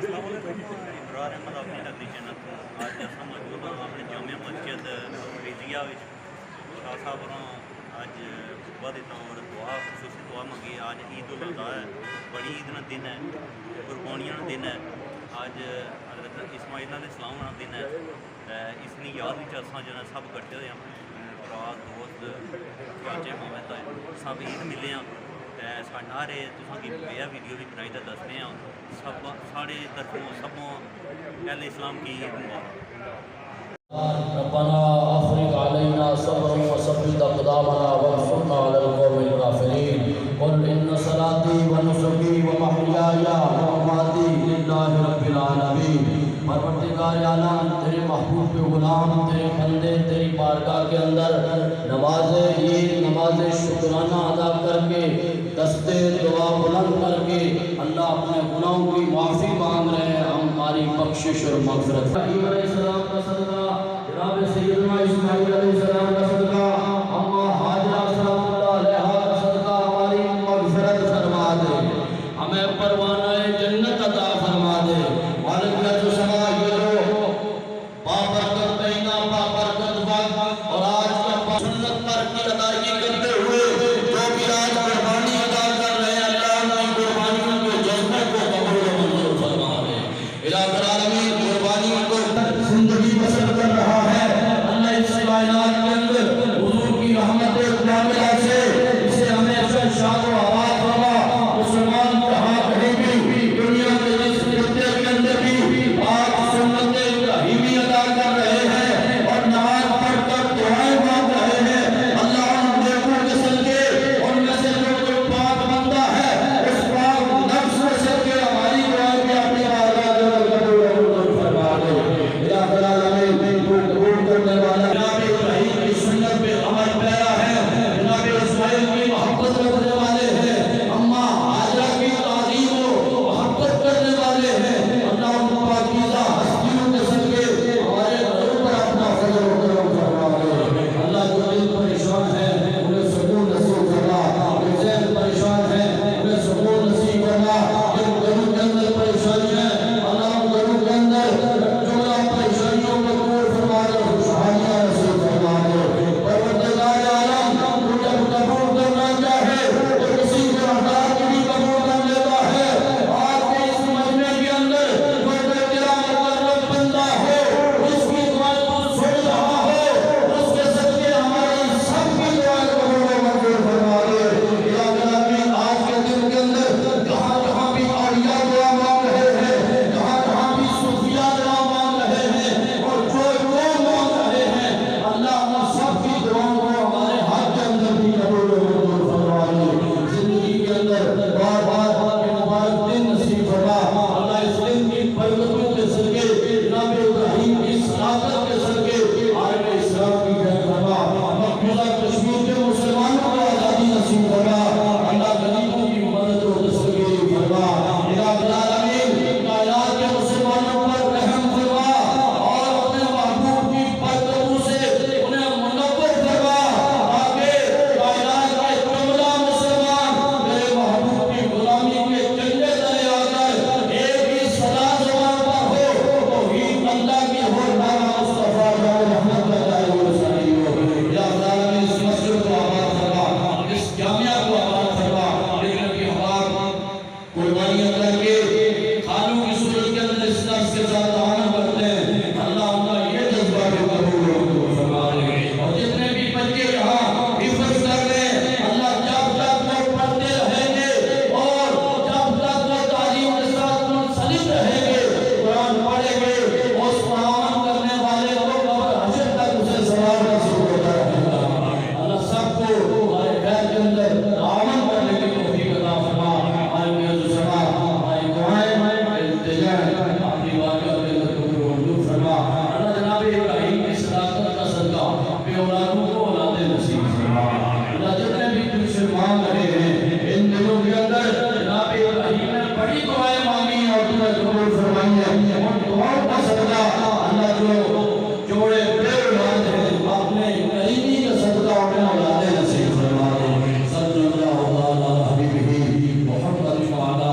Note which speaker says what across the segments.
Speaker 1: ابرار احمد اپنی نگری جنت اج اصل موجود ہوں اپنے جامع مسجد رضیہ شاہ صاحب کو اج خطبہ دیتا اور دعا خصوصی دعا منگی. اج عید الاضحیٰ ہے, بڑی عید کا دن ہے, قربانیاں کا دن ہے. اج حضرت اسماعیل علیہ السلام کا دن ہے. اس کی یاد اصل جو سب کٹھے ہوئے ہیں, برا دوست چاچے مامے تائے سب عید ملے ہیں. سارے تساں کی یہ ویڈیو بھی بنائی دسنے ہیں. سب سارے طرفوں سبوں اہل اسلام کی عید مبارک.
Speaker 2: ربنا افرغ علينا صبرا وثبت اقدامنا وانصرنا على القوم الكافرين. قل ان صلاتي ونسكي ومحياي ومماتي لله رب العالمين. پروردگار عالم تیرے محبوب کے غلام تیرے بندے تیری بارگاہ کے اندر نماز عید نماز شکرانہ ادا کر کے دستے دعا بلند کر کے اللہ اپنے گناہوں کی معافی مانگ رہے ہیں. ہماری بخشش اور مغفرت. ابراہیم علیہ السلام کا صدقہ, جناب سیدنا اسماعیل علیہ السلام کا صدقہ, اما حاجرہ سلام اللہ علیہ کا صدقہ ہماری مغفرت فرما دے, ہمیں پروانہ جنت عطا فرما دے. مالک جو سما یہ لو بابرکت مہینہ بابرکت وقت اور آج کا سنت پر کی ادائیگی کرتے ہوئے جو بھی آج قربانی ادا کر رہے ہیں, اللہ ان کی قربانیوں کے جذبے کو قبول و منظور فرما دے. الہ العالمین قربانیوں کو زندگی بسر کر رہا ہے, اللہ اس کائنات کے اندر حضور کی رحمت کاملہ سے اسے ہمیشہ شاد و آباد فرما. مسلمان کہاں کہیں بھی دنیا کے جس خطے کے اندر بھی آج سنت ابراہیمی ادا کر رہے ہیں اور نماز پڑھ کر دعائیں مانگ رہے ہیں, اللہ ان نیکوں کے صدقے ان میں سے جو کوئی پاک بندہ ہے اس پاک نفس میں سے کہ ہماری دعائیں بھی اپنی بارگاہ کے اندر قبول و منظور فرما دے. الہ العالمین تو قبول کرنے والا جناب ابراہیم کی سنت پہ عمل پیرا ہے, جناب اسماعیل کی محبت رکھنے والے ہیں, اما حاجرہ کی تعظیم و محبت کرنے والے ہیں. اللہ ان پاکیزہ ہستیوں کے صدقے ہمارے گھروں پر اپنا فضل و کرم فرما دے. اللہ جو دل پریشان ہے انہیں سکون نصیب فرما, جو ذہن پریشان ہے انہیں سکون نصیب فرما. جن گھروں کے اندر پریشانی ہے اللہ ان گھروں کے اندر جملہ پریشانیوں کو دور فرما دے, خوشحالیاں نصیب فرما دے. پروردگار عالم تو جب قبول کرنا چاہے تو کسی کو ہٹا کے بھی قبول کر لیتا ہے. آج کے اس مجمع کے اندر کوئی تیرا مقرب بندہ ہو, اس کی دعائیں تو سن رہا ہو, اس کے صدقے ہماری سب کی دعائیں قبول و منظور فرما دے. الہ العالمین آج کے دن کے اندر جہاں جہاں بھی اولیاء دعا مانگ رہے ہیں, جہاں جہاں بھی صوفیاء دعا مانگ رہے ہیں اور جو مانگ رہے ہیں, اللہ ہم سب کی دعاؤں کو ہمارے ہاتھ کے اندر بھی قبول و منظور فرما دے. زندگی کے اندر بار بار کے مبارک دن نصیب فرما. اللہ اس دن کی برکتوں کے صدقے جناب ابراہیم کی صداقت کے صدقے عالم اسلام کی جائے فرما. مقبوضہ کشمیر کے مسلمانوں کو آزادی نصیب فرما. اللہ غریبوں کی مدد و دستگیری فرما. الہ العالمین کائنات کے مسلمانوں پر رحم فرما اور اپنے محبوب کی برکتوں سے انہیں منور فرما, تاکہ کائنات کے جملہ مسلمان میرے محبوب کی غلامی کے جنڈے تلے آ کر ایک ہی صدا زبان پر ہو, توحید اللہ کی ہو, نام مصطفیٰ جان رحمت اللہ علیہ وسلم ہو. الہ العالمین اس مسجد کو آباد فرما, اس جامعہ کو آباد فرما. لیکن ابھی ہم قربانیاں کر کے خانوں کی صورت کے اندر اس نفس کے ساتھ تعاون کرتے ہیں, اللہ ان کا یہ جذبہ بھی قبول و منظور فرما دے. اور جتنے بھی بچے یہاں حفظ کر رہے ہیں, اللہ جب تک وہ پڑھتے رہیں گے اور جب تک وہ تعلیم کے ساتھ منسلک رہیں گے, قرآن پڑھیں گے, اس تعاون کرنے والے کو قبر حشر تک اسے ثواب نصیب ہوتا رہے گا. اللہ سب کو ہمارے گھر کے اندر تعاون کرنے کی توفیق عطا فرما. ہمارے میاں جو سما ہماری دعائیں التجا اپنی بارگاہ کے اندر قبول و منظور فرما. اللہ جناب ابراہیم کی صداقت کا صدقہ بے اولادوں کو اولادیں نصیب فرما. اللہ جتنے بھی تم سے مانگ رہے ہیں ان دنوں کے اندر جناب ابراہیم نے بڑی دعائیں مانگی اور تمہیں قبول فرمائی ہیں. ان دعاؤں کا صدقہ اللہ جو جوڑے بے اولاد ہیں اپنے قریبی کا صدقہ انہیں اولادیں نصیب فرما دے. صلی اللہ علیہ حبیبہ محمد وعلی آلہ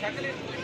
Speaker 3: Chocolate.